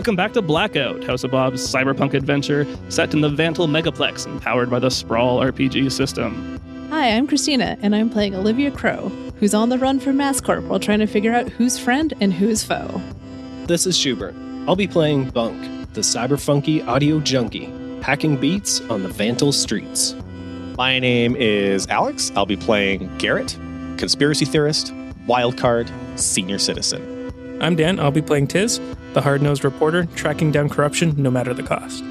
Welcome back to Blackout, House of Bob's cyberpunk adventure set in the Vantal Megaplex and powered by the Sprawl RPG system. Hi, I'm Cristina, and I'm playing Olivia Crow, who's on the run from MassCorp while trying to figure out who's friend and who's foe. This is Shubert. I'll be playing Bunk, the cyberfunky audio junkie, hacking beats on the Vantal streets. My name is Alex. I'll be playing Garrett, conspiracy theorist, wildcard, senior citizen. I'm Dan. I'll be playing Tiz, the hard-nosed reporter, tracking down corruption no matter the cost.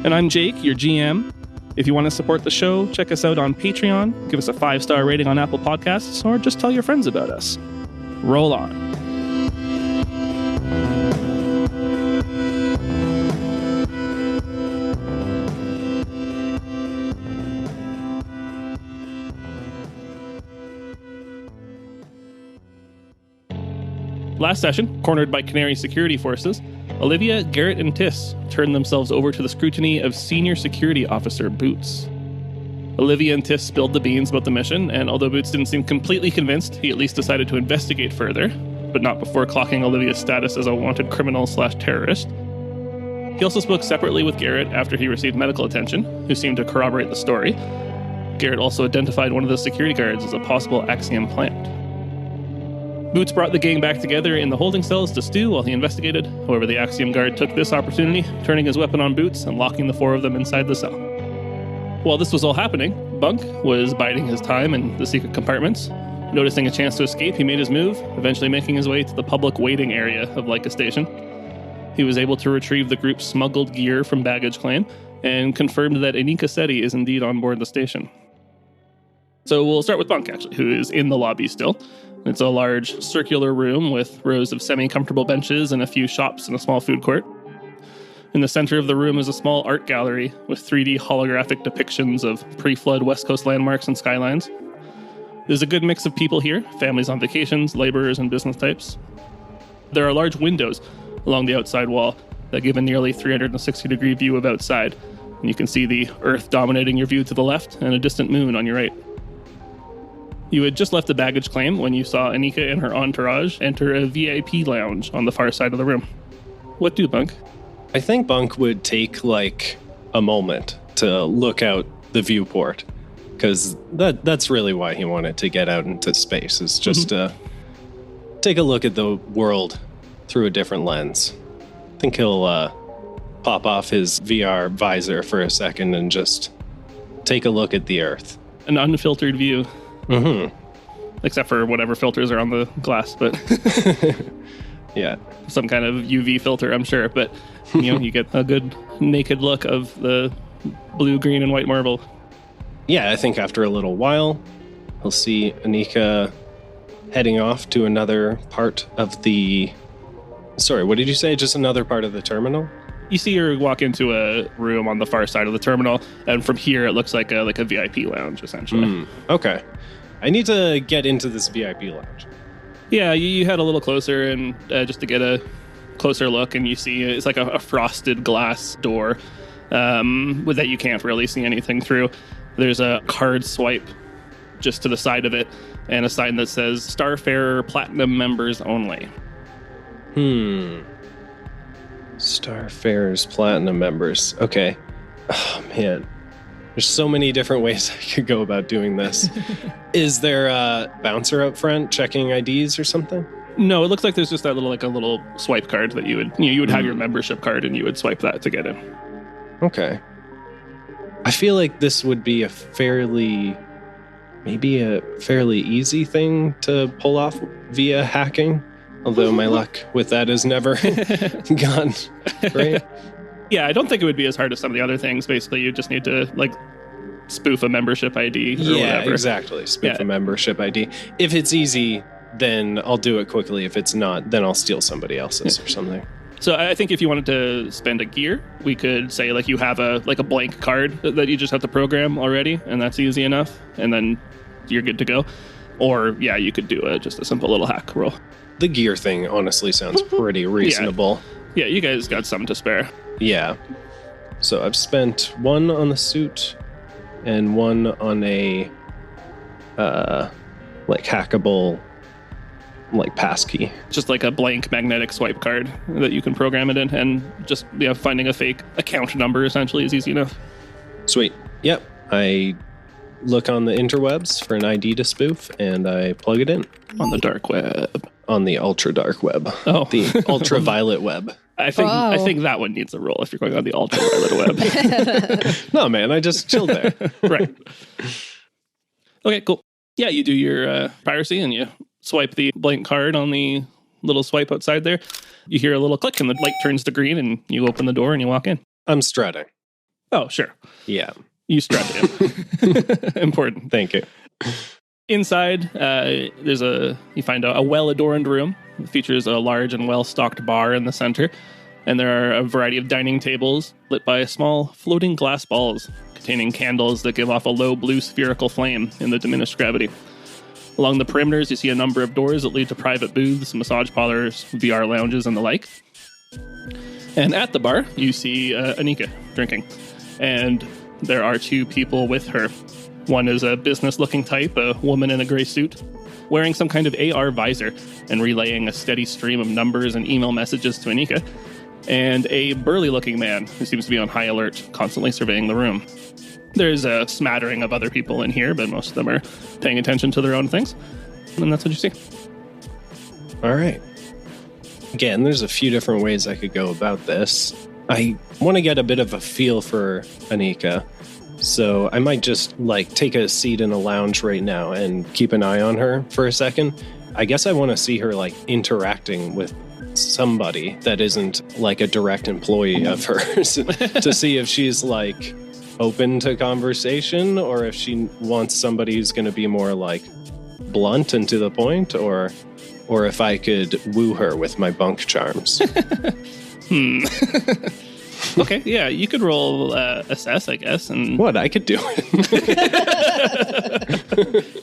And I'm Jake, your GM. If you want to support the show, check us out on Patreon, give us a 5-star rating on Apple Podcasts, or just tell your friends about us. Roll on. Last session, cornered by Canary security forces, Olivia, Garrett, and Tiss turned themselves over to the scrutiny of Senior Security Officer Boots. Olivia and Tiss spilled the beans about the mission, and although Boots didn't seem completely convinced, he at least decided to investigate further, but not before clocking Olivia's status as a wanted criminal/terrorist. He also spoke separately with Garrett after he received medical attention, who seemed to corroborate the story. Garrett also identified one of the security guards as a possible Axiom plant. Boots brought the gang back together in the holding cells to stew while he investigated. However, the Axiom guard took this opportunity, turning his weapon on Boots and locking the 4 of them inside the cell. While this was all happening, Bunk was biding his time in the secret compartments. Noticing a chance to escape, he made his move, eventually making his way to the public waiting area of Leica Station. He was able to retrieve the group's smuggled gear from baggage claim and confirmed that Anika Seti is indeed on board the station. So we'll start with Bunk, actually, who is in the lobby still. It's a large circular room with rows of semi-comfortable benches and a few shops and a small food court. In the center of the room is a small art gallery with 3D holographic depictions of pre-flood West Coast landmarks and skylines. There's a good mix of people here, families on vacations, laborers, and business types. There are large windows along the outside wall that give a nearly 360-degree view of outside, and you can see the Earth dominating your view to the left and a distant moon on your right. You had just left the baggage claim when you saw Anika and her entourage enter a VIP lounge on the far side of the room. What do, Bunk? I think Bunk would take, a moment to look out the viewport, because that's really why he wanted to get out into space, is just to take a look at the world through a different lens. I think he'll pop off his VR visor for a second and just take a look at the Earth. An unfiltered view. Mm-hmm. Except for whatever filters are on the glass, but yeah, some kind of UV filter, I'm sure. But you get a good naked look of the blue, green, and white marble. Yeah, I think after a little while, he'll see Anika heading off to another part of the. Sorry, what did you say? Just another part of the terminal? You see her walk into a room on the far side of the terminal, and from here it looks like a VIP lounge, essentially. Okay. I need to get into this VIP lounge. Yeah, you head a little closer and just to get a closer look, and you see it's like a frosted glass door with that you can't really see anything through. There's a card swipe just to the side of it, and a sign that says Starfarer Platinum members only. Starfarers Platinum members. Okay. Oh, man. There's so many different ways I could go about doing this. Is there a bouncer up front checking IDs or something? No, it looks like there's just that little swipe card that you would have your membership card and you would swipe that to get in. Okay. I feel like this would be a fairly easy thing to pull off via hacking. Although my luck with that has never gone great. Yeah, I don't think it would be as hard as some of the other things. Basically, you just need to spoof a membership ID or whatever. Yeah, exactly. Spoof a membership ID. If it's easy, then I'll do it quickly. If it's not, then I'll steal somebody else's or something. So I think if you wanted to spend a gear, we could say you have a blank card that you just have to program already, and that's easy enough, and then you're good to go. Or yeah, you could do just a simple little hack roll. The gear thing honestly sounds pretty reasonable. Yeah, you guys got some to spare. Yeah. So I've spent 1 on the suit and 1 on a hackable like passkey? Just like a blank magnetic swipe card that you can program it in, and just finding a fake account number essentially is easy enough. Sweet. Yep. I look on the interwebs for an ID to spoof, and I plug it in. On the dark web. On the ultra dark web. Oh. The ultraviolet web. I think that one needs a roll if you're going on the ultraviolet web. No, man, I just chilled there. Right. Okay, cool. Yeah, you do your piracy and you swipe the blank card on the little swipe outside there. You hear a little click and the light turns to green and you open the door and you walk in. I'm strutting. Oh, sure. Yeah. You strut in. Important. Thank you. Inside, you find a well-adorned room. It features a large and well-stocked bar in the center, and there are a variety of dining tables lit by small floating glass balls containing candles that give off a low blue spherical flame in the diminished gravity. Along the perimeters, you see a number of doors that lead to private booths, massage parlors, VR lounges, and the like. And at the bar, you see Anika drinking, and there are two people with her. One is a business-looking type, a woman in a gray suit, wearing some kind of AR visor and relaying a steady stream of numbers and email messages to Anika, and a burly-looking man who seems to be on high alert, constantly surveying the room. There's a smattering of other people in here, but most of them are paying attention to their own things, and that's what you see. All right. Again, there's a few different ways I could go about this. I want to get a bit of a feel for Anika. So I might just take a seat in a lounge right now and keep an eye on her for a second. I guess I want to see her interacting with somebody that isn't a direct employee of hers to see if she's open to conversation or if she wants somebody who's going to be more blunt and to the point, or if I could woo her with my bunk charms. Okay, yeah, you could roll assess, I guess. And what? I could do it.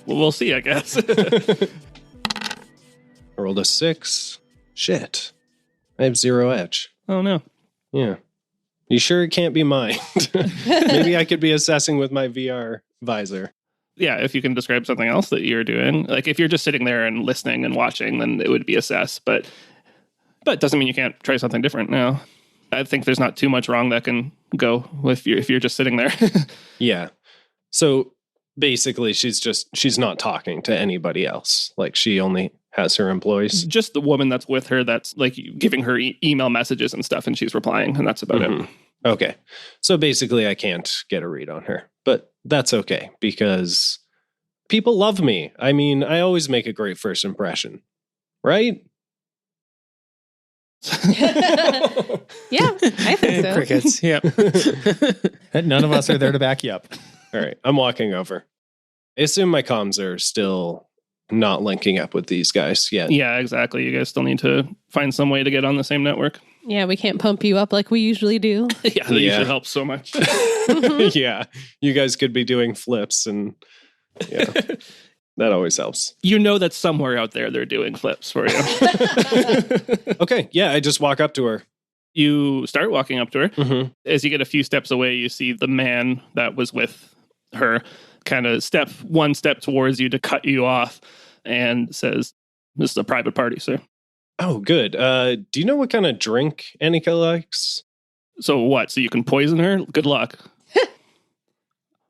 Well, we'll see, I guess. I rolled a 6. Shit. I have 0 edge. Oh, no. Yeah. You sure it can't be mine? Maybe I could be assessing with my VR visor. Yeah, if you can describe something else that you're doing. If you're just sitting there and listening and watching, then it would be assess. But it doesn't mean you can't try something different now. I think there's not too much wrong that can go with you if you're just sitting there. Yeah. So basically, she's not talking to anybody else. She only has her employees. Just the woman that's with her that's giving her email messages and stuff, and she's replying, and that's about it. Okay. So basically, I can't get a read on her, but that's okay because people love me. I mean, I always make a great first impression, right? Yeah, I think so. Crickets. Yep. None of us are there to back you up. All right. I'm walking over. I assume my comms are still not linking up with these guys yet. Yeah, exactly. You guys still need to find some way to get on the same network. Yeah, we can't pump you up like we usually do. Yeah, that usually helps so much. Yeah. You guys could be doing flips and yeah. That always helps. You know that somewhere out there they're doing flips for you. Okay, yeah, I just walk up to her. You start walking up to her. Mm-hmm. As you get a few steps away, you see the man that was with her kind of step one step towards you to cut you off and says, "This is a private party, sir." Oh, good. Do you know what kind of drink Anika likes? So what? So you can poison her? Good luck.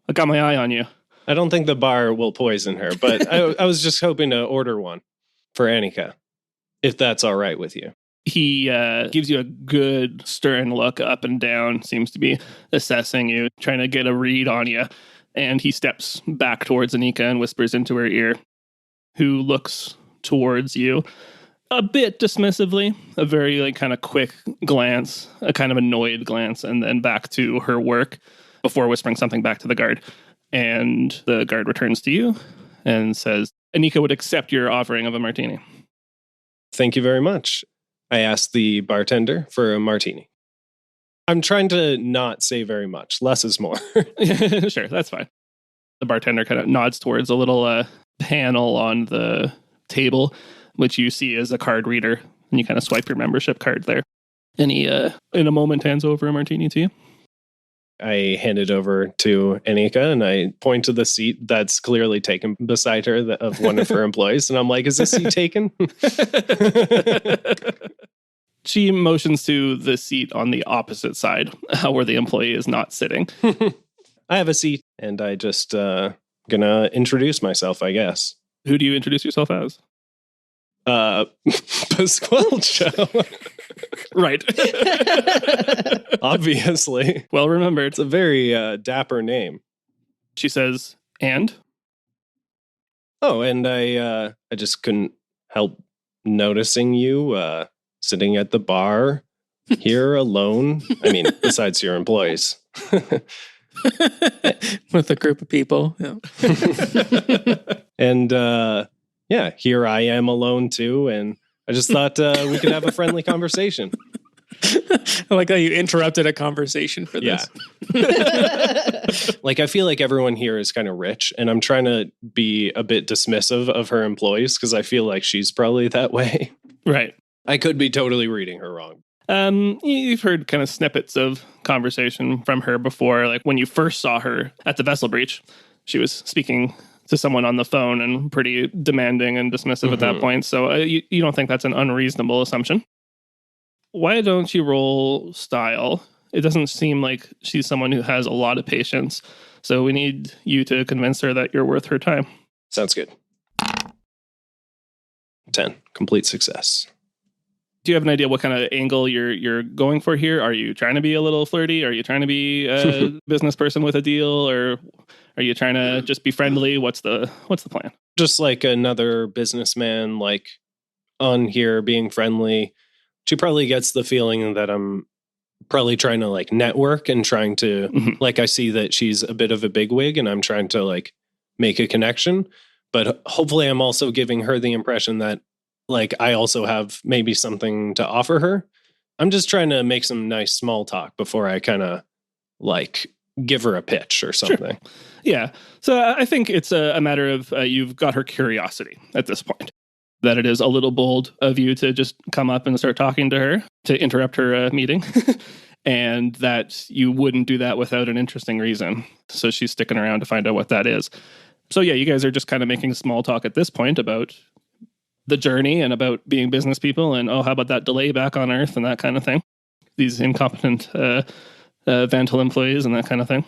I got my eye on you. I don't think the bar will poison her, but I was just hoping to order one for Anika, if that's all right with you. He gives you a good stern look up and down, seems to be assessing you, trying to get a read on you. And he steps back towards Anika and whispers into her ear, who looks towards you a bit dismissively, a very kind of quick glance, a kind of annoyed glance, and then back to her work before whispering something back to the guard. And the guard returns to you and says, Anika would accept your offering of a martini. Thank you very much. I asked the bartender for a martini. I'm trying to not say very much. Less is more. Sure, that's fine. The bartender kind of nods towards a little panel on the table, which you see as a card reader. And you kind of swipe your membership card there. And he, in a moment, hands over a martini to you. I hand it over to Anika and I point to the seat that's clearly taken beside her of one of her employees. And I'm like, is this seat taken? She motions to the seat on the opposite side where the employee is not sitting. I have a seat and I just gonna introduce myself, I guess. Who do you introduce yourself as? Pasqualcho. Right. Obviously. Well remembered. It's a very dapper name. She says, and? Oh, and I just couldn't help noticing you sitting at the bar here alone. I mean, besides your employees. With a group of people. Yeah. And yeah, here I am alone too. And I just thought we could have a friendly conversation. I like how you interrupted a conversation for this. Yeah. Like, I feel like everyone here is kind of rich, and I'm trying to be a bit dismissive of her employees because I feel like she's probably that way. Right. I could be totally reading her wrong. You've heard kind of snippets of conversation from her before. Like when you first saw her at the vessel breach, she was speaking to someone on the phone and pretty demanding and dismissive at that point. So you don't think that's an unreasonable assumption? Why don't you roll style? It doesn't seem like she's someone who has a lot of patience. So we need you to convince her that you're worth her time. Sounds good. 10. Complete success. Do you have an idea what kind of angle you're going for here? Are you trying to be a little flirty? Are you trying to be a business person with a deal? Or are you trying to just be friendly? What's the plan? Just like another businessman, like on here being friendly. She probably gets the feeling that I'm probably trying to like network and trying to like, I see that she's a bit of a bigwig and I'm trying to like make a connection. But hopefully I'm also giving her the impression that like I also have maybe something to offer her. I'm just trying to make some nice small talk before I kind of like give her a pitch or something. Sure. Yeah. So I think it's a matter of you've got her curiosity at this point. That it is a little bold of you to just come up and start talking to her, to interrupt her meeting, and that you wouldn't do that without an interesting reason. So she's sticking around to find out what that is. So yeah, you guys are just kind of making small talk at this point about the journey and about being business people and, oh, how about that delay back on Earth and that kind of thing. These incompetent Vantil employees and that kind of thing.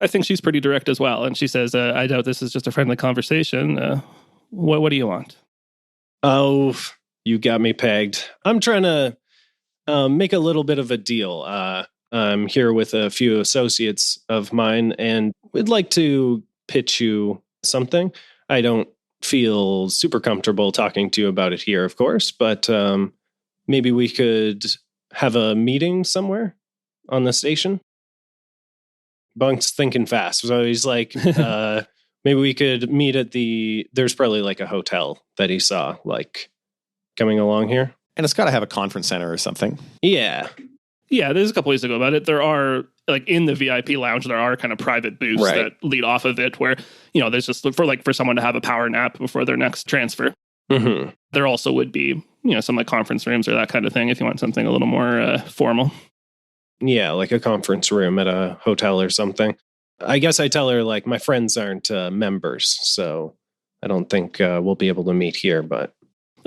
I think she's pretty direct as well. And she says, I doubt this is just a friendly conversation. What do you want? Oh, you got me pegged. I'm trying to make a little bit of a deal. I'm here with a few associates of mine, and we'd like to pitch you something. I don't feel super comfortable talking to you about it here, of course, but maybe we could have a meeting somewhere on the station. Bunk's thinking fast. So he's like, maybe we could meet at there's probably like a hotel that he saw like coming along here. And it's got to have a conference center or something. Yeah. Yeah, there's a couple ways to go about it. There are, like in the VIP lounge, there are kind of private booths that lead off of it where, there's just for someone to have a power nap before their next transfer. Mm-hmm. There also would be, some like conference rooms or that kind of thing if you want something a little more formal. Yeah, like a conference room at a hotel or something. I guess I tell her, like, my friends aren't members, so I don't think we'll be able to meet here, but...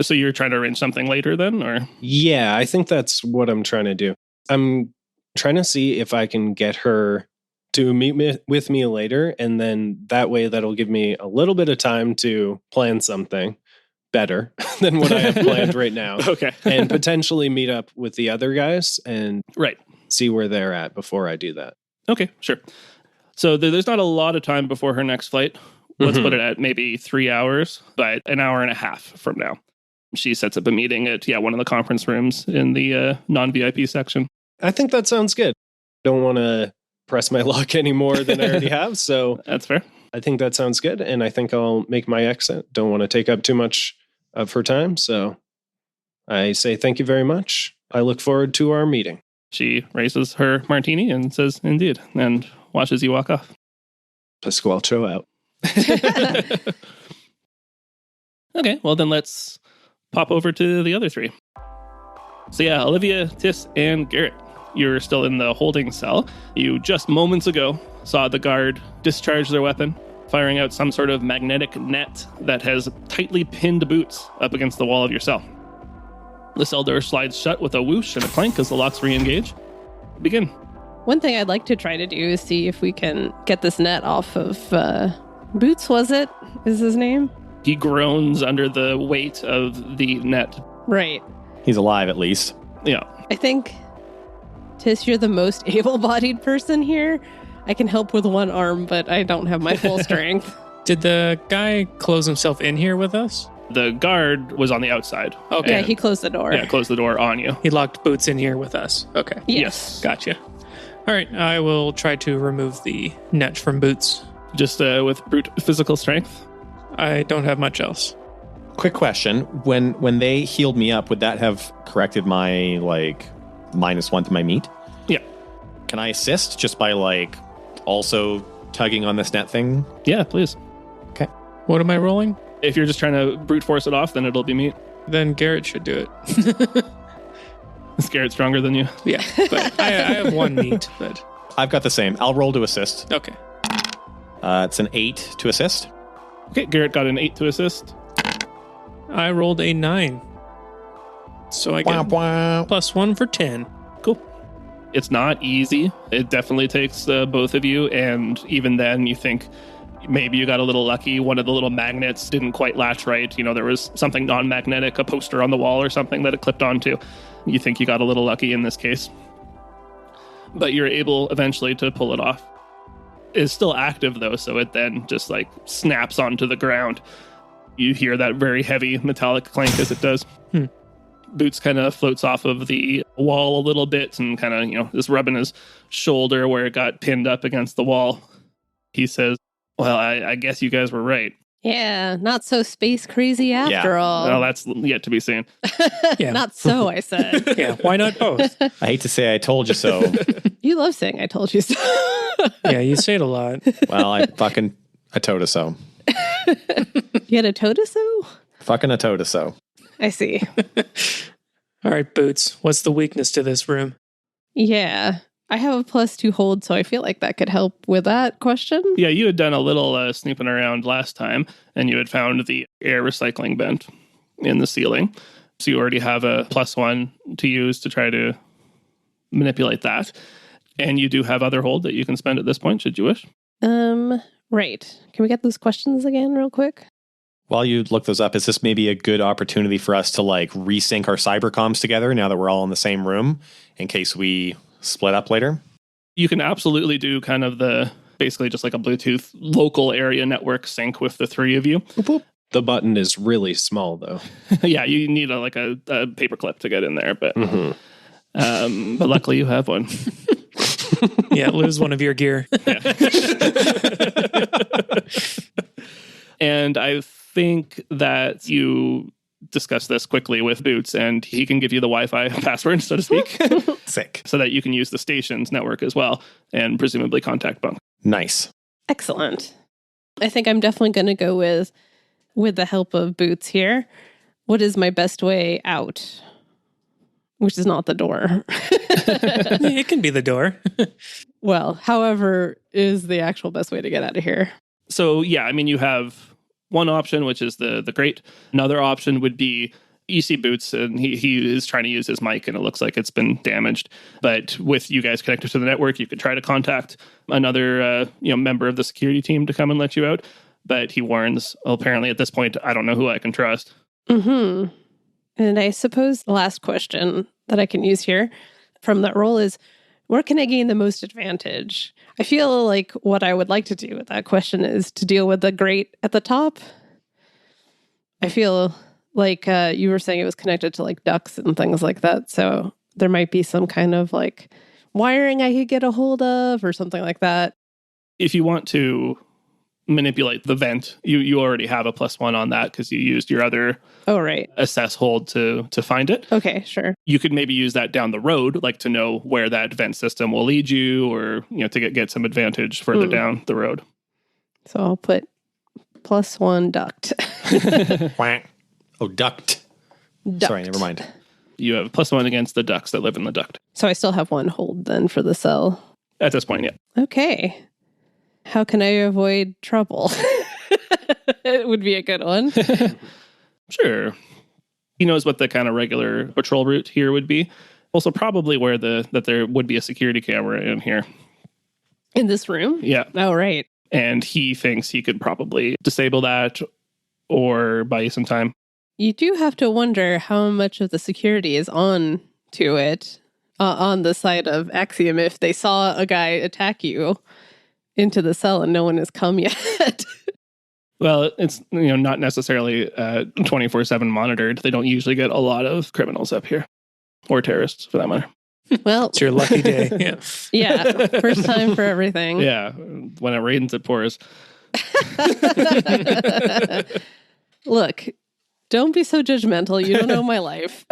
So you're trying to arrange something later then, or...? Yeah, I think that's what I'm trying to do. I'm trying to see if I can get her to meet with me later, and then that way that'll give me a little bit of time to plan something better than what I have planned right now. Okay. And potentially meet up with the other guys and... Right. See where they're at before I do that. Okay, sure. So there's not a lot of time before her next flight. Let's put it at maybe 3 hours, but an hour and a half from now. She sets up a meeting at, one of the conference rooms in the non-VIP section. I think that sounds good. Don't want to press my luck any more than I already have, so... That's fair. I think that sounds good, and I think I'll make my exit. Don't want to take up too much of her time, so I say thank you very much. I look forward to our meeting. She raises her martini and says, indeed, and watches you walk off. Pasqualcho out. Okay, well then let's pop over to the other three. So yeah, Olivia, Tiss, and Garrett. You're still in the holding cell. You just moments ago saw the guard discharge their weapon, firing out some sort of magnetic net that has tightly pinned Boots up against the wall of your cell. The cell door slides shut with a whoosh and a clank as the locks re-engage. Begin. One thing I'd like to try to do is see if we can get this net off of Boots, is his name? He groans under the weight of the net. Right. He's alive, at least. Yeah. I think, Tiss, you're the most able-bodied person here. I can help with one arm, but I don't have my full strength. Did the guy close himself in here with us? The guard was on the outside. Okay. Yeah, he closed the door. Yeah, closed the door on you. He locked Boots in here with us. Okay. Yes. Gotcha. All right. I will try to remove the net from Boots. Just with brute physical strength. I don't have much else. Quick question. When they healed me up, would that have corrected my, -1 to my meat? Yeah. Can I assist just by, also tugging on this net thing? Yeah, please. Okay. What am I rolling? If you're just trying to brute force it off, then it'll be meat. Then Garrett should do it. Is Garrett stronger than you? Yeah, but I have one meat. But I've got the same. I'll roll to assist. okay. It's an 8 to assist. Okay, Garrett got an 8 to assist. I rolled a 9. So I get +1 for 10. Cool. It's not easy. It definitely takes both of you, and even then you think maybe you got a little lucky. One of the little magnets didn't quite latch right. There was something non-magnetic, a poster on the wall or something that it clipped onto. You think you got a little lucky in this case. But you're able eventually to pull it off. It's still active though, so it then just snaps onto the ground. You hear that very heavy metallic clank as it does. Boots kind of floats off of the wall a little bit and kind of, is rubbing his shoulder where it got pinned up against the wall. He says, well, I guess you guys were right. Yeah, not so space crazy after all. Well, that's yet to be seen. Yeah. Not so, I said. Yeah, why not both? I hate to say I told you so. You love saying I told you so. Yeah, you say it a lot. Well, I told you so. You had a toe-to-so? Fucking a told you so. I see. All right, Boots, what's the weakness to this room? Yeah. I have a +2 hold, so I feel like that could help with that question. Yeah, you had done a little snooping around last time, and you had found the air recycling vent in the ceiling. So you already have a +1 to use to try to manipulate that. And you do have other hold that you can spend at this point, should you wish. Right. Can we get those questions again real quick? While you look those up, is this maybe a good opportunity for us to resync our cybercoms together now that we're all in the same room in case we split up later? You can absolutely do kind of basically just like a Bluetooth local area network sync with the three of you. The button is really small, though. Yeah, you need a paperclip to get in there, but but luckily you have one. Yeah, lose one of your gear. And I think that you discuss this quickly with Boots, and he can give you the Wi-Fi password, so to speak. Sick. So that you can use the station's network as well, and presumably contact Bunk. Nice. Excellent. I think I'm definitely going to go with the help of Boots here. What is my best way out? Which is not the door. It can be the door. Well, however, is the actual best way to get out of here. So yeah, I mean, you have one option, which is the grate. Another option would be you see Boots, and he is trying to use his mic, and it looks like it's been damaged. But with you guys connected to the network, you could try to contact another member of the security team to come and let you out. But he warns, well, apparently at this point, I don't know who I can trust. Mm-hmm. And I suppose the last question that I can use here from that role is, where can I gain the most advantage? I feel like what I would like to do with that question is to deal with the grate at the top. I feel like you were saying it was connected to ducts and things like that. So there might be some kind of wiring I could get a hold of or something like that. If you want to manipulate the vent, you already have a +1 on that because you used your other assess hold to find it. Okay, sure. You could maybe use that down the road, to know where that vent system will lead you, or to get some advantage further down the road. So I'll put +1 duct. Oh, duct. Sorry, never mind. You have +1 against the ducks that live in the duct. So I still have 1 hold then for the cell. At this point, yeah. Okay. How can I avoid trouble? It would be a good one. Sure. He knows what the kind of regular patrol route here would be. Also, probably where that there would be a security camera in here. In this room? Yeah. Oh, right. And he thinks he could probably disable that or buy you some time. You do have to wonder how much of the security is on to it on the side of Axiom if they saw a guy attack you into the cell and no one has come yet. Well, it's not necessarily 24/7 monitored. They don't usually get a lot of criminals up here, or terrorists for that matter. Well, It's your lucky day. Yeah. yeah, first time for everything. Yeah, when it rains, it pours. Look, don't be so judgmental. You don't know my life.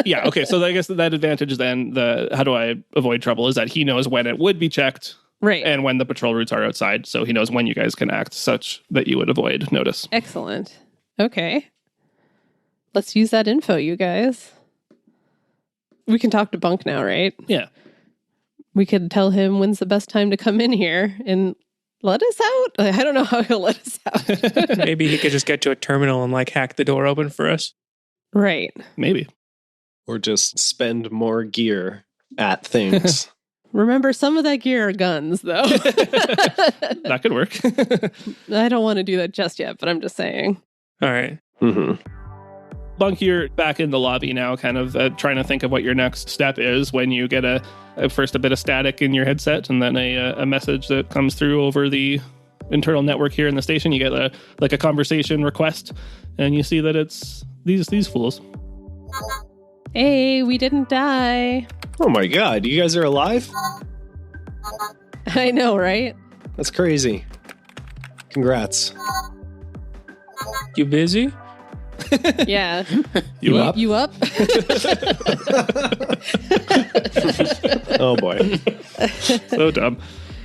Yeah, okay. So I guess that advantage then, how do I avoid trouble, is that he knows when it would be checked. Right. And when the patrol routes are outside, so he knows when you guys can act such that you would avoid notice. Excellent. Okay. Let's use that info, you guys. We can talk to Bunk now, right? Yeah. We could tell him when's the best time to come in here and let us out. I don't know how he'll let us out. Maybe he could just get to a terminal and like hack the door open for us. Right. Maybe. Or just spend more gear at things. Remember, some of that gear are guns, though. That could work. I don't want to do that just yet, but I'm just saying. All right. Mm-hmm. Bunk, you're back in the lobby now, kind of trying to think of what your next step is when you get first a bit of static in your headset and then a message that comes through over the internal network here in the station. You get a conversation request, and you see that it's these fools. Hey, we didn't die. Oh my god, you guys are alive? I know, right? That's crazy. Congrats. You busy? Yeah. You up? You up? Oh boy. So dumb.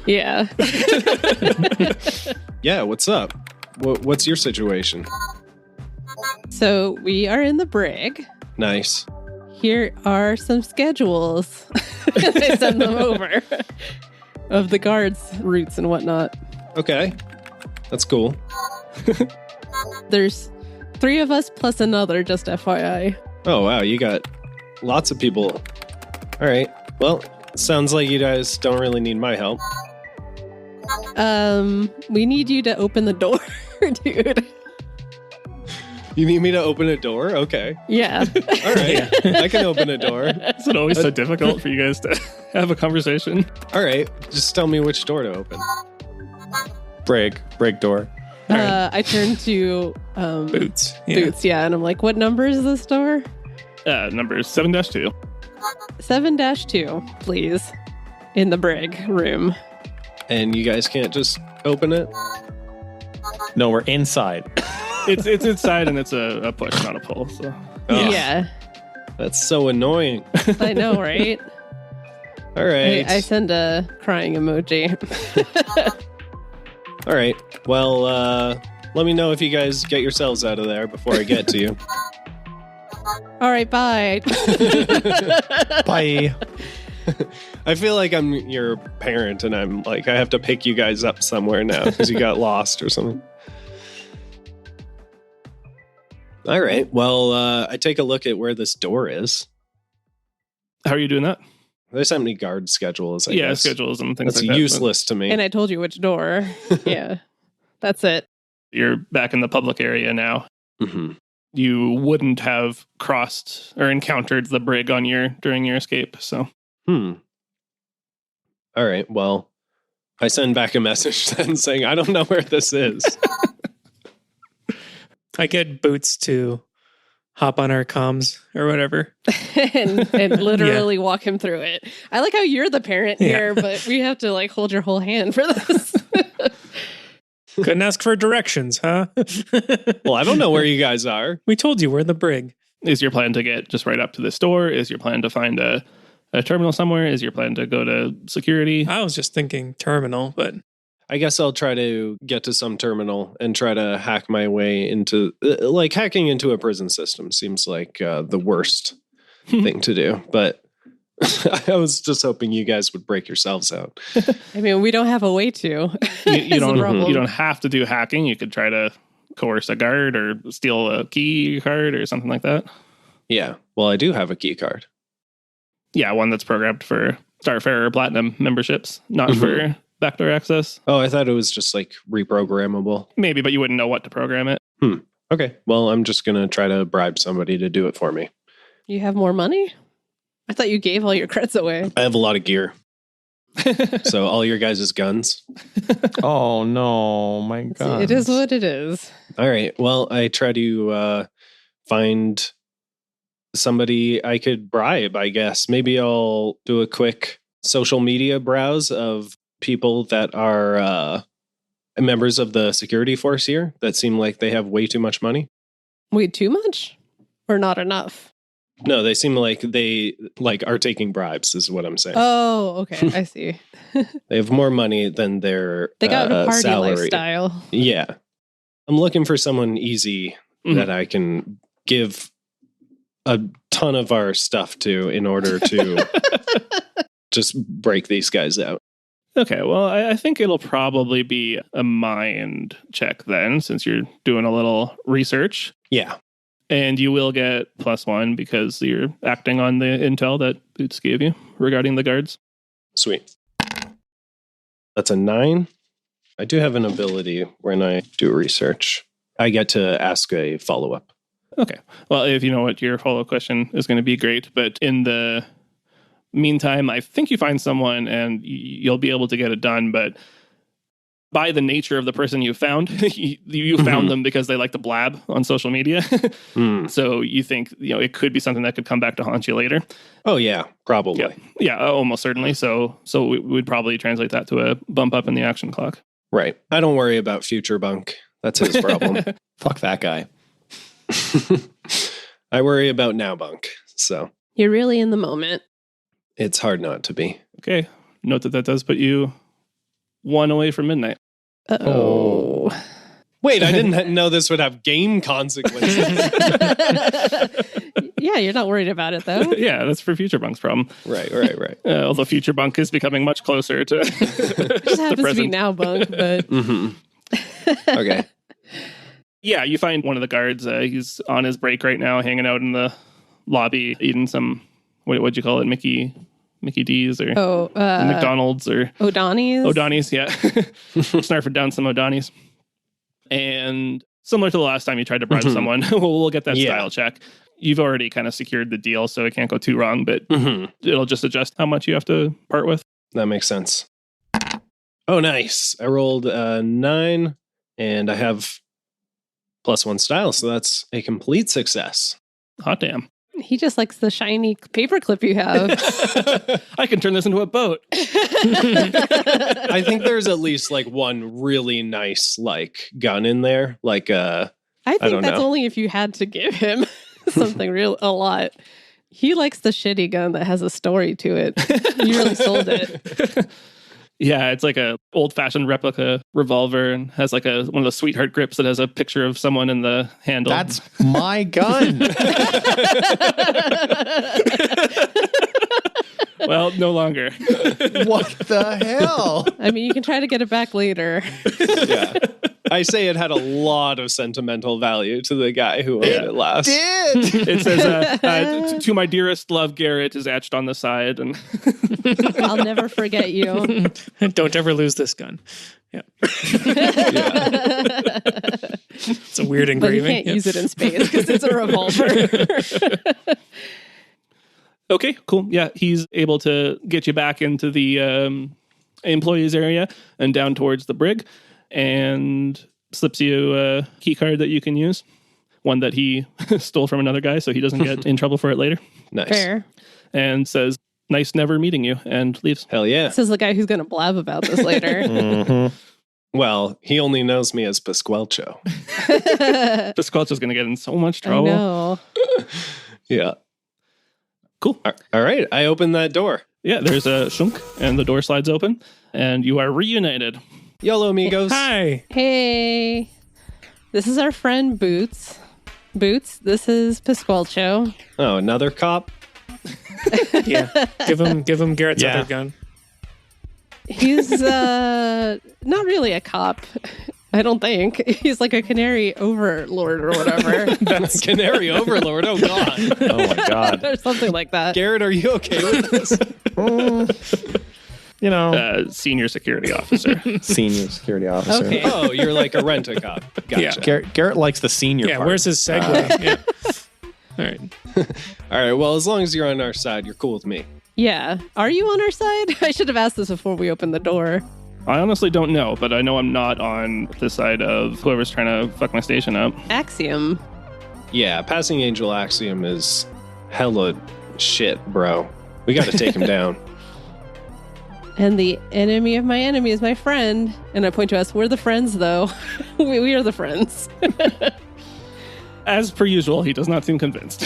Yeah. Yeah, what's up? What's your situation? So we are in the brig. Nice. Here are some schedules. I send them over of the guards' routes and whatnot. Okay. That's cool. There's 3 of us plus another, just FYI. Oh wow, you got lots of people. All right. Well, sounds like you guys don't really need my help. We need you to open the door, dude. You need me to open a door? Okay. Yeah. All right. I can open a door. Is it always so difficult for you guys to have a conversation? All right. Just tell me which door to open. Break door. I turn to Boots. Yeah. Boots, yeah, and I'm like, what number is this door? Number 7-2. 7-2, please. In the brig room. And you guys can't just open it? No, we're inside. It's inside and it's a push, not a pull. So Oh, Yeah. That's so annoying. I know, right? All right. I send a crying emoji. All right. Well, let me know if you guys get yourselves out of there before I get to you. All right, bye. Bye. I feel like I'm your parent and I'm like, I have to pick you guys up somewhere now because you got lost or something. All right. Well, I take a look at where this door is. how are you doing that? There's how many guard schedules, I guess. Schedules and things That's like that. useless to me. And I told you which door. Yeah. That's it. You're back in the public area now. Mm-hmm. You wouldn't have crossed or encountered the brig during your escape. So All right. Well, I send back a message then saying, I don't know where this is. I get Boots to hop on our comms or whatever. and literally walk him through it. I like how you're the parent here, but we have to like hold your whole hand for this. Couldn't ask for directions, huh? Well, I don't know where you guys are. We told you we're in the brig. is your plan to get just right up to this door? Is your plan to find a terminal somewhere? Is your plan to go to security? I was just thinking terminal, but I guess I'll try to get to some terminal and try to hack my way into, like, hacking into a prison system seems like the worst thing to do, but I was just hoping you guys would break yourselves out. I mean, we don't have a way to. You Is the problem. don't have to do hacking. You could try to coerce a guard or steal a key card or something like that. Yeah, well, I do have a key card. Yeah, one that's programmed for Starfarer or Platinum memberships, not for backdoor access. Oh, I thought it was just like reprogrammable. Maybe, but you wouldn't know what to program it. Okay, well, I'm just going to try to bribe somebody to do it for me. You have more money? I thought you gave all your creds away. I have a lot of gear. So all your guys' guns. Oh, no, my God. It is what it is. All right, well, I try to find somebody I could bribe, I guess. Maybe I'll do a quick social media browse of people that are members of the security force here that seem like they have way too much money. Wait, too much? Or not enough? No, they seem like they are taking bribes is what I'm saying. Oh, okay. I see. They have more money than their They got a party salary. lifestyle. Yeah. I'm looking for someone easy that I can give a ton of our stuff to in order to just break these guys out. Okay, well, I think it'll probably be a mind check then, since you're doing a little research. Yeah. And you will get +1 because you're acting on the intel that Boots gave you regarding the guards. Sweet. That's a 9. I do have an ability when I do research. I get to ask a follow-up. Okay. Well, if you know what your follow-up question is going to be, great. But in the meantime, I think you find someone and you'll be able to get it done. But by the nature of the person you found, you found them because they like to blab on social media. So you think, it could be something that could come back to haunt you later. Oh, yeah, probably. Yeah, almost certainly. So we would probably translate that to a bump up in the action clock. Right. I don't worry about future Bunk. That's his problem. Fuck that guy. I worry about now Bunk. So You're really in the moment. it's hard not to be. Okay. Note that does put you 1 away from midnight. Uh-oh. Wait, I didn't know this would have game consequences. Yeah, you're not worried about it, though. Yeah, that's for future Bunk's problem. Right. Although future Bunk is becoming much closer to It just the happens to be present. now, Bunk, but... Okay. Yeah, you find one of the guards. He's on his break right now, hanging out in the lobby, eating some, what'd you call it, Mickey D's or McDonald's or... O'Donnell's? O'Donnell's, yeah. Snarfing down some O'Donnell's. And similar to the last time you tried to bribe someone, we'll get that style check. You've already kind of secured the deal, so it can't go too wrong, but it'll just adjust how much you have to part with. That makes sense. Oh, nice. I rolled a 9 and I have +1 style, so that's a complete success. Hot damn. He just likes the shiny paperclip you have. I can turn this into a boat. I think there's at least one really nice gun in there. I think don't that's know. only if you had to give him something a lot. He likes the shitty gun that has a story to it. You really sold it. Yeah, it's like a old-fashioned replica revolver and has one of the sweetheart grips that has a picture of someone in the handle. That's my gun. Well, no longer. What the hell? I mean, you can try to get it back later. Yeah. I say it had a lot of sentimental value to the guy who owned it last. It says, to my dearest love, Garrett is etched on the side. And I'll never forget you. Don't ever lose this gun. Yeah. It's a weird But you engraving. can't use it in space because it's a revolver. Okay, cool. Yeah, he's able to get you back into the employees area and down towards the brig and slips you a key card that you can use. One that he stole from another guy so he doesn't get in trouble for it later. Nice. Fair. And says, nice never meeting you, and leaves. Hell yeah. This is the guy who's going to blab about this later. Well, he only knows me as Pasquelcho. Pasquelcho's going to get in so much I trouble. know. Yeah. Cool. All right. I opened that door. Yeah, there's a shunk, and the door slides open, and you are reunited. YOLO, amigos. Hi. Hey, this is our friend Boots. Boots, this is Pasquelcho. Oh, another cop? Yeah. Give him Garrett's Yeah. other gun. He's not really a cop. I don't think. He's like a canary overlord or whatever. That's Canary Overlord. Oh, God. Oh my God. Or something like that. Garrett, are you okay with this? You know, Senior security officer. senior security officer. Okay. Oh, you're like a rent-a-cop. Gotcha. Yeah. Garrett likes the senior Yeah, part. where's his segue? Yeah. All right. All right, well, as long as you're on our side, you're cool with me. Yeah. Are you on our side? I should have asked this before we opened the door. I honestly don't know, but I know I'm not on the side of whoever's trying to fuck my station up. Axiom. Yeah, Passing Angel Axiom is hella shit, bro. We got to take him down. And the enemy of my enemy is my friend. And I point to us. We're the friends, though. we are the friends. As per usual, he does not seem convinced.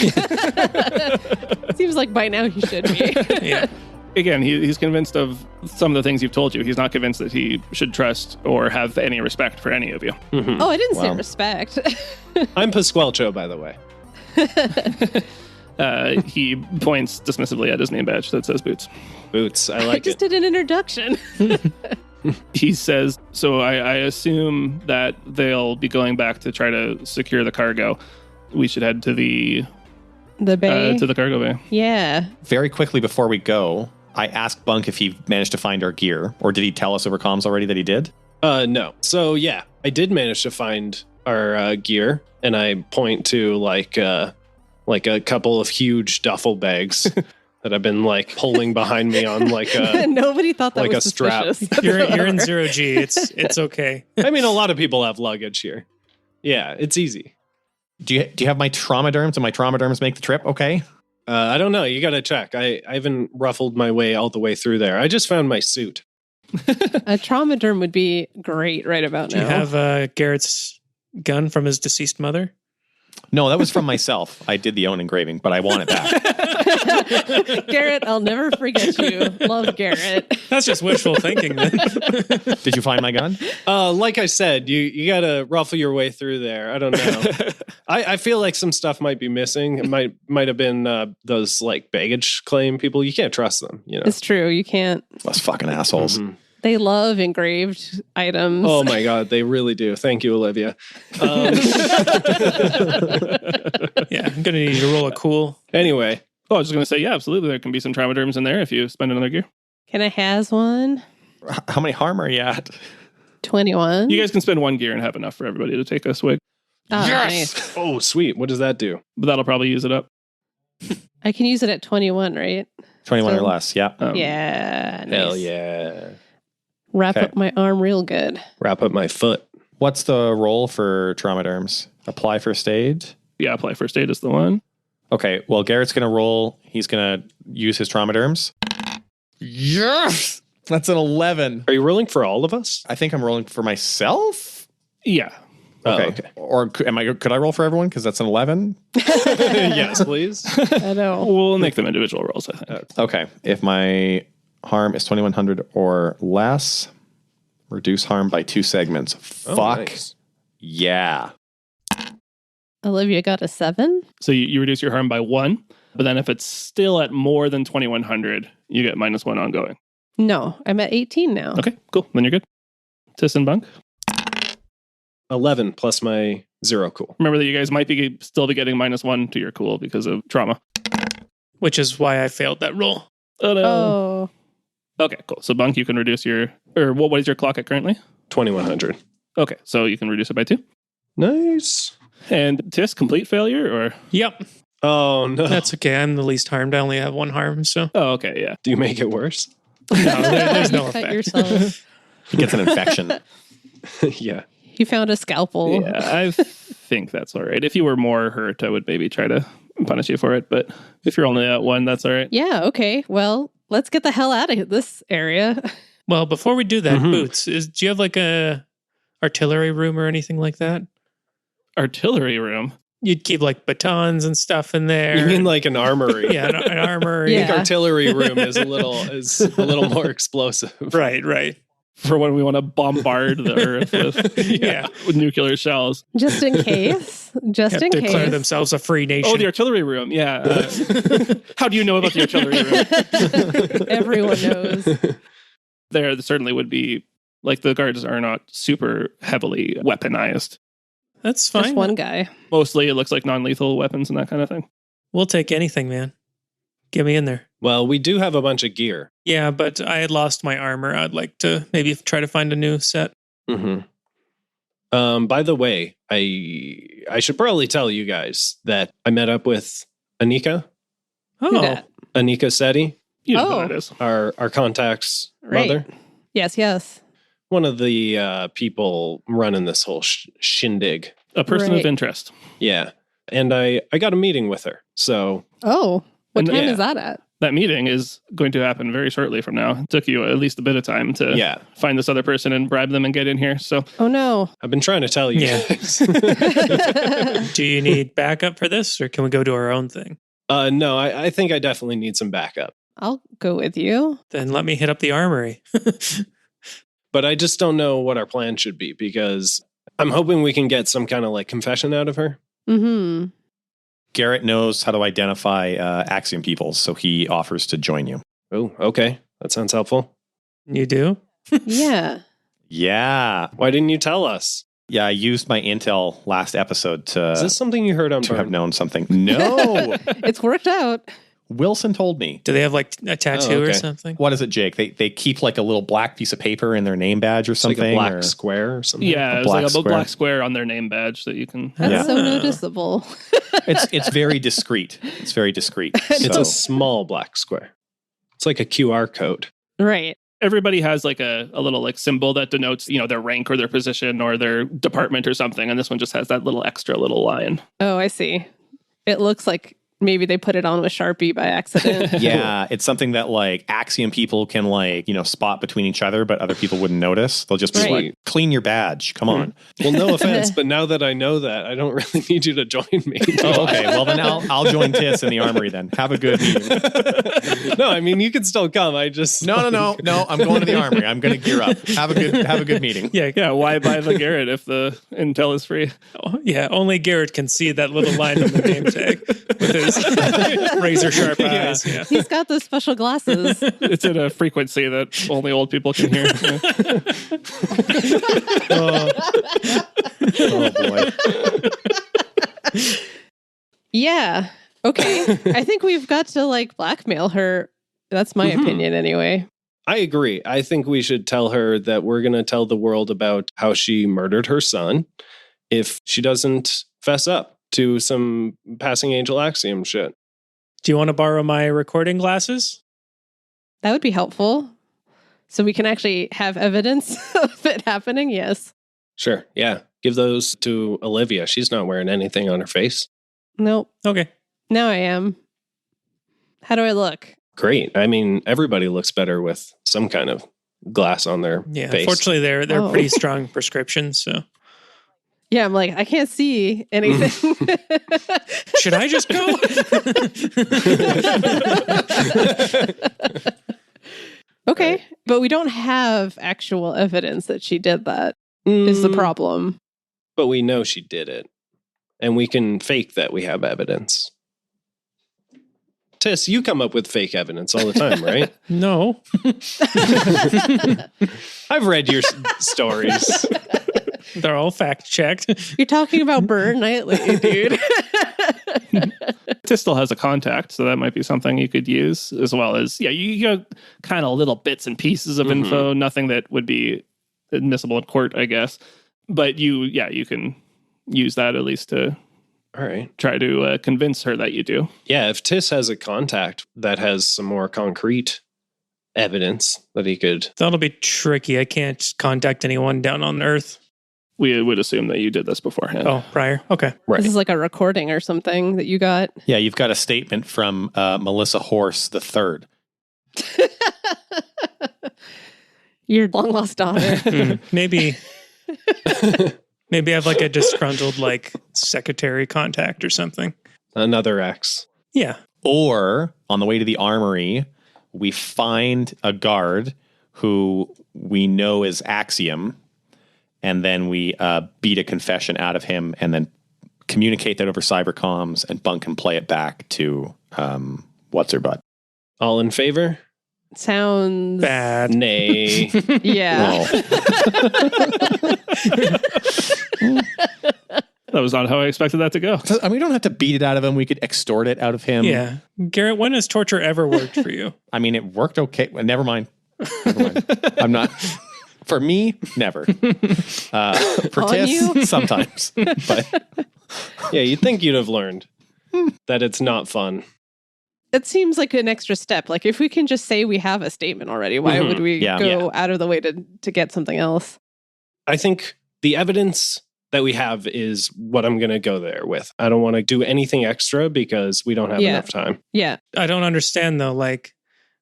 Seems like by now he should be. Yeah. Again, he's convinced of some of the things you've told you. He's not convinced that he should trust or have any respect for any of you. Oh, I didn't say Wow. respect. I'm Pasquelcho, by the way. He points dismissively at his name badge that says Boots. Boots, I I like just it. did an introduction. He says, so I assume that they'll be going back to try to secure the cargo. We should head to the The bay. cargo bay. Yeah. Very quickly before we go, I asked Bunk if he managed to find our gear, or did he tell us over comms already that he did? No. So, yeah, I did manage to find our gear, and I point to like a couple of huge duffel bags that I've been like pulling behind me on like a. Nobody thought that like was a strap. suspicious. You're in 0G. It's okay. I mean, a lot of people have luggage here. Yeah, it's easy. Do you have my traumaderms, and my traumaderms make the trip? Okay. I don't know. You got to check. I haven't ruffled my way all the way through there. I just found my suit. A traumaderm would be great right about Do you now. have Garrett's gun from his deceased mother? No, that was from myself. I did the own engraving, but I want it back. Garrett, I'll never forget you. Love Garrett. That's just wishful thinking, then. Did you find my gun? Like I said, you got to ruffle your way through there. I don't know. I feel like some stuff might be missing. It might have been those like baggage claim people. You can't trust them. You know. It's true. You can't. Those fucking assholes. Mhm. They love engraved items. Oh my God, they really do. Thank you, Olivia. Yeah, I'm going to need you to roll a cool. Anyway, Oh, I was just going to say, yeah, absolutely. There can be some traumaderms in there if you spend another gear. Can I has one? How many harm are you at? 21. You guys can spend one gear and have enough for everybody to take a swig, Oh, nice. oh sweet. What does that do? but that'll probably use it up. I can use it at 21, right? 21 or So- less, yeah. Yeah. Nice. Hell yeah. Wrap Okay. up my arm real good. Wrap up my foot. What's the roll for traumaderms? Apply first aid? Yeah, apply first aid is the one. Okay, well, Garrett's going to roll. He's going to use his traumaderms. Yes! That's an 11. Are you rolling for all of us? I think I'm rolling for myself. Yeah. Oh, Okay. okay. Or could I roll for everyone? Because that's an 11. Yes, please. I know. We'll make them individual rolls, I think. Okay. If my harm is 2100 or less, reduce harm by 2 segments. Oh, Fuck. nice. Yeah. Olivia got a 7. So you reduce your harm by 1, but then if it's still at more than 2100, you get -1 ongoing. No, I'm at 18 now. Okay, cool. Then you're good. Tis and Bunk. 11 plus my 0 cool. Remember that you guys might still be getting -1 to your cool because of trauma. Which is why I failed that roll. Oh, no. Oh, Okay, cool. So Bunk, you can reduce what is your clock at currently? 2100. Okay, so you can reduce it by 2. Nice. And Tis, complete failure or? Yep. Oh, no. That's okay. I'm the least harmed. I only have 1 harm, so Oh, okay, yeah. Do you make it worse? no, there's no cut effect. yourself. He gets an infection. Yeah. You found a scalpel. Yeah, I think that's all right. If you were more hurt, I would maybe try to punish you for it. But if you're only at 1, that's all right. Yeah, okay. Well, let's get the hell out of this area. Well, before we do that, Mhm. Boots, do you have like a artillery room or anything like that? Artillery room. You'd keep like batons and stuff in there. You mean like an armory? yeah, an armory. Yeah. I think artillery room is a little more explosive. Right. for when we want to bombard the Earth with nuclear shells. Just in case. Just in Declare case. themselves a free nation. Oh, the artillery room. Yeah. How do you know about the artillery room? Everyone knows. There certainly would be, like, the guards are not super heavily weaponized. That's fine. Just one guy. Mostly it looks like non-lethal weapons and that kind of thing. We'll take anything, man. Get me in there. Well, we do have a bunch of gear. Yeah, but I had lost my armor. I'd like to maybe try to find a new set. Mm-hmm. By the way, I should probably tell you guys that I met up with Who Anika. dat? Anika Seti, You know what it is. our contact's Right. mother. Yes. One of the people running this whole shindig. A person Right. of interest. Yeah. And I got a meeting with her. So, Oh, what And- time yeah. is that at? That meeting is going to happen very shortly from now. It took you at least a bit of time to yeah, find this other person and bribe them and get in here. So Oh, no. I've been trying to tell you Yeah. guys. Do you need backup for this, or can we go do our own thing? No, I think I definitely need some backup. I'll go with you. Then let me hit up the armory. But I just don't know what our plan should be because I'm hoping we can get some kind of like confession out of her. Mm-hmm. Garrett knows how to identify Axiom people, so he offers to join you. Oh, okay. That sounds helpful. You do? Yeah. Yeah. Why didn't you tell us? Yeah, I used my intel last episode Is this something you heard on to have Burn? known something. No. It's worked out. Wilson told me. Do they have like a tattoo or okay. something? What is it, Jake? They keep like a little black piece of paper in their name badge or It's something. like a black or- square or something. yeah, A it was like black a square. black square on their name badge that you can. That's Yeah. so noticeable. It's very discreet. It's very discreet. It's So- a small black square. It's like a QR code. Right. Everybody has like a little like symbol that denotes, their rank or their position or their department or something. And this one just has that little extra little line. Oh, I see. It looks like maybe they put it on with Sharpie by accident. Yeah, it's something that like Axiom people can like, spot between each other, but other people wouldn't notice. They'll just be Right. like, clean your badge. Come on. Well, no offense, but now that I know that, I don't really need you to join me. Oh, okay. Well, then I'll join Tiss in the armory then. Have a good meeting. No, I mean, you can still come. I just... No. I'm going to the armory. I'm going to gear up. Have a good meeting. Yeah, why buy the Garrett if the intel is free? Oh, yeah, only Garrett can see that little line on the name tag with his razor sharp eyes. Yeah. He's got those special glasses. It's in a frequency that only old people can hear. Oh boy. Yeah. Okay. I think we've got to like blackmail her. That's my opinion anyway. I agree. I think we should tell her that we're going to tell the world about how she murdered her son if she doesn't fess up to some passing angel axiom shit. Do you want to borrow my recording glasses? That would be helpful. So we can actually have evidence of it happening. Yes. Sure. Yeah. Give those to Olivia. She's not wearing anything on her face. Nope. Okay. Now I am. How do I look? Great. I mean, everybody looks better with some kind of glass on their Yeah. face. Fortunately, they're Oh. pretty strong prescriptions. So Yeah, I'm like, I can't see anything. should I just go? Okay. But we don't have actual evidence that she did that, is the problem. But we know she did it. And we can fake that we have evidence. Tiss, you come up with fake evidence all the time, right? No. I've read your stories. They're all fact checked. You're talking about Burn Nightly, dude. Tiss still has a contact, so that might be something you could use, as well as, you got kind of little bits and pieces of info, nothing that would be admissible in court, I guess. But you can use that at least to All right. try to convince her that you do. Yeah, if Tiss has a contact that has some more concrete evidence that he could... That'll be tricky. I can't contact anyone down on Earth. We would assume that you did this beforehand. Oh, prior. Okay. Right. This is like a recording or something that you got. Yeah, you've got a statement from Melissa Horse III. Your long lost daughter. Maybe I have like a disgruntled like secretary contact or something. Another X. Yeah. Or on the way to the armory, we find a guard who we know is Axiom, and then we beat a confession out of him and then communicate that over cybercoms, and Bunk can play it back to what's-her-butt. All in favor? Sounds Bad. Nay. Yeah. That was not how I expected that to go. I mean, we don't have to beat it out of him. We could extort it out of him. Yeah. Garrett, when has torture ever worked for you? I mean, it worked okay. Well, never mind. I'm not. For me, never. For On Tiss, you? sometimes. But Yeah, you'd think you'd have learned that it's not fun. It seems like an extra step. Like if we can just say we have a statement already, why would we Yeah. go out of the way to get something else? I think the evidence that we have is what I'm going to go there with. I don't want to do anything extra because we don't have Yeah. enough time. Yeah. I don't understand though. Like,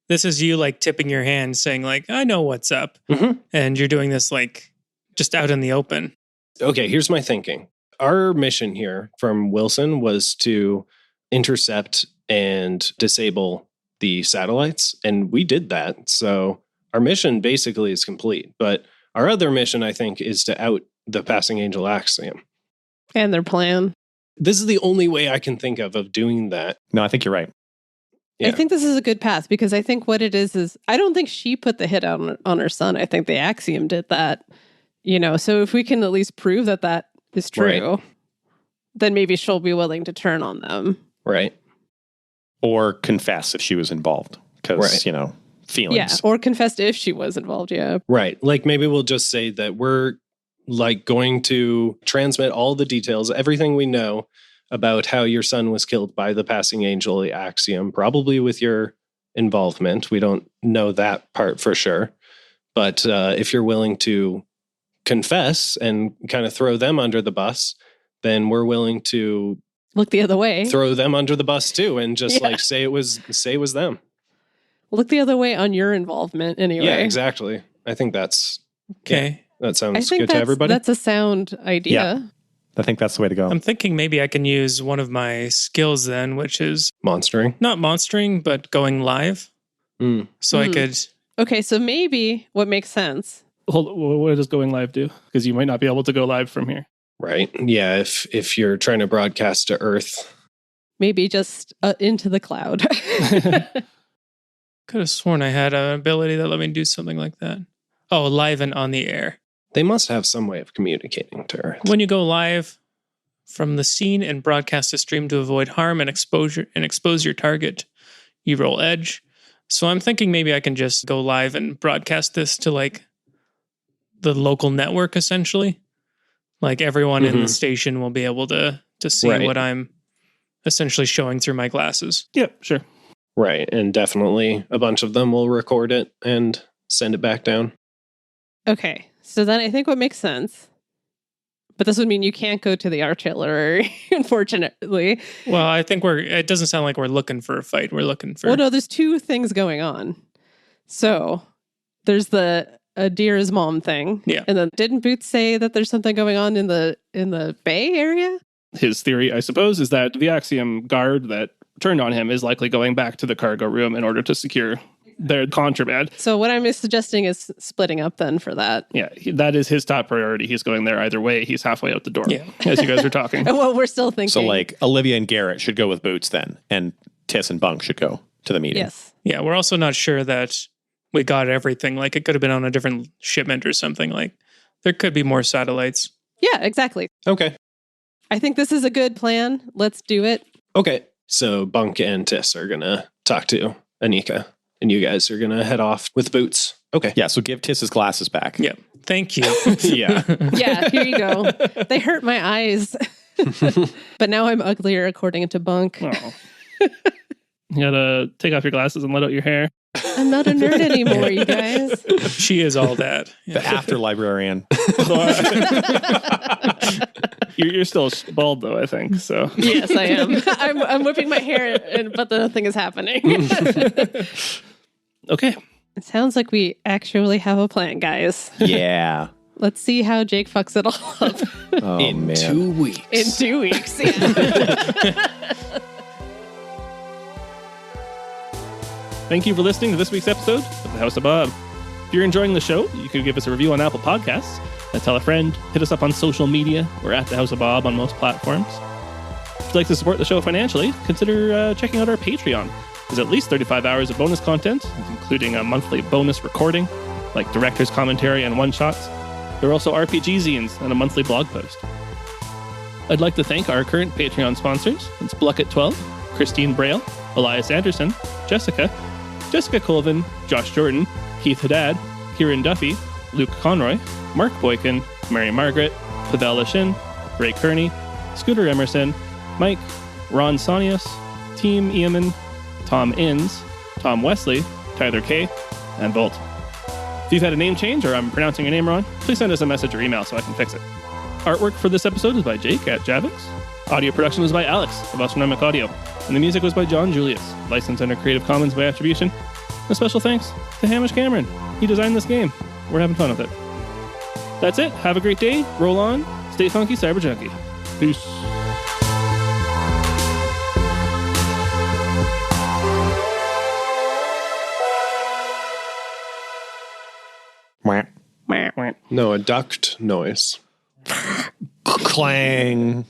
this is you like tipping your hand saying like, I know what's up. Mhm. And you're doing this like just out in the open. Okay, here's my thinking. Our mission here from Wilson was to intercept and disable the satellites, and we did that. So our mission basically is complete. But our other mission, I think, is to out the passing angel Axiom. And their plan. This is the only way I can think of doing that. no, I think you're right. Yeah. I think this is a good path because I think what it is I don't think she put the hit on her son. I think the Axiom did that. So if we can at least prove that that is true, Right. then maybe she'll be willing to turn on them. Right. Or confess if she was involved. Because, Right. feelings. Yeah. Or confessed if she was involved. Yeah. Right. Like maybe we'll just say that we're like going to transmit all the details, everything we know about how your son was killed by the passing angel, the Axiom, probably with your involvement. We don't know that part for sure. But if you're willing to confess and kind of throw them under the bus, then we're willing to Look the other way. throw them under the bus too and just Yeah. like say it was them. Look the other way on your involvement anyway. Yeah, exactly. I think that's Okay. that I sounds think good to everybody. that's a sound idea. I think that's the way to go. I'm thinking maybe I can use one of my skills then, which is Monstering. not monstering, but going live. Mm. So I Hmm. could, Okay, so maybe what makes sense. What does going live do? Because you might not be able to go live from here. Right. Yeah. If you're trying to broadcast to Earth, Maybe just into the cloud. could have sworn I had an ability that let me do something like that. Oh, live and on the air. they must have some way of communicating to Earth. When you go live from the scene and broadcast a stream to avoid harm and expose your target, you roll edge. So I'm thinking maybe I can just go live and broadcast this to like the local network essentially. Like everyone in the station will be able to see Right. what I'm essentially showing through my glasses. Yep, sure. Right. And definitely a bunch of them will record it and send it back down. Okay, so then I think what makes sense, but this would mean you can't go to the artillery, unfortunately. Well, I think it doesn't sound like we're looking for a fight. We're looking for Well, no, there's two things going on. So there's the Adir's mom thing. Yeah. And then didn't Boots say that there's something going on in the Bay area? His theory, I suppose, is that the Axiom guard that turned on him is likely going back to the cargo room in order to secure their contraband. So what I'm suggesting is splitting up then for that. Yeah, that is his top priority. He's going there either way. He's halfway out the door Yeah. as you guys are talking. Well, we're still thinking. So, like, Olivia and Garrett should go with Boots then, and Tiss and Bunk should go to the meeting. Yes. Yeah, we're also not sure that we got everything. Like it could have been on a different shipment or something. Like there could be more satellites. Yeah, exactly. Okay. I think this is a good plan. Let's do it. Okay. So Bunk and Tiss are going to talk to Anika, and you guys are going to head off with Boots. Okay. Yeah, so give Tiss his glasses back. Yeah. Thank you. Yeah. Yeah, here you go. They hurt my eyes. But now I'm uglier according to Bunk. Oh. You gotta take off your glasses and let out your hair. I'm not a nerd anymore, you guys. She is all that. The Yeah. after librarian. You're still bald though, I think. So Yes, I am. I'm whipping my hair, but nothing is happening. okay. It sounds like we actually have a plan, guys. Yeah. Let's see how Jake fucks it all up Oh, In man. 2 weeks. in 2 weeks. Yeah. Thank you for listening to this week's episode of the House of Bob. If you're enjoying the show, you can give us a review on Apple Podcasts, tell a friend, hit us up on social media. We're at the House of Bob on most platforms. If you'd like to support the show financially, consider checking out our Patreon. There's at least 35 hours of bonus content, including a monthly bonus recording, like director's commentary and one-shots. There are also RPG zines and a monthly blog post. I'd like to thank our current Patreon sponsors. It's Blackout, Christine Braille, Elias Anderson, Jessica Colvin, Josh Jordan, Keith Haddad, Kieran Duffy, Luke Conroy, Mark Boykin, Mary Margaret, Pavel Lashin, Ray Kearney, Scooter Emerson, Mike, Ron Sonius, Team Eamon, Tom Inns, Tom Wesley, Tyler K, and Volt. If you've had a name change or I'm pronouncing your name wrong, please send us a message or email so I can fix it. Artwork for this episode is by Jake at Javix. Audio production was by Alex of Astronomic Audio. And the music was by John Julius, licensed under Creative Commons by attribution. A special thanks to Hamish Cameron. He designed this game. We're having fun with it. That's it. Have a great day. Roll on. Stay funky, Cyber Junkie. Peace. No, a duct noise. Clang.